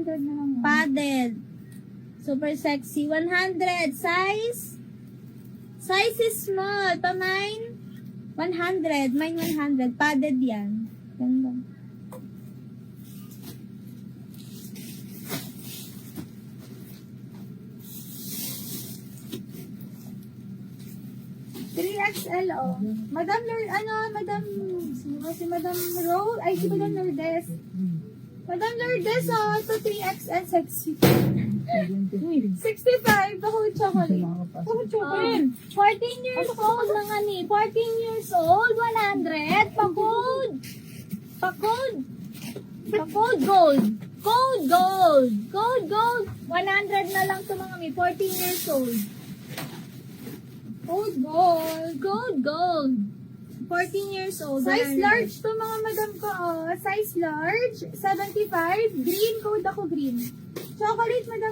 100 na lang. Padded. Super sexy. 100. Size? Size is small. Pa mine? 100. Mine 100. Padded yan. Ganda. XL, oh. Madam, si Madam Ro, ay si Madam Lourdes. Madam Lourdes, oh, ito 3XL sexy. 65, the whole chocolate. Whole chocolate. 14 years old mga ni. 14 years old. 100. Pa-code. Pa-code. Pa-code gold. Code gold. Code gold. 100 na lang to mga mi. 14 years old. Gold, gold. Gold gold. 14 years old. Size 100. large to mga madam ko, oh. Size large, 75. Green, code ako green. Chocolate, madam.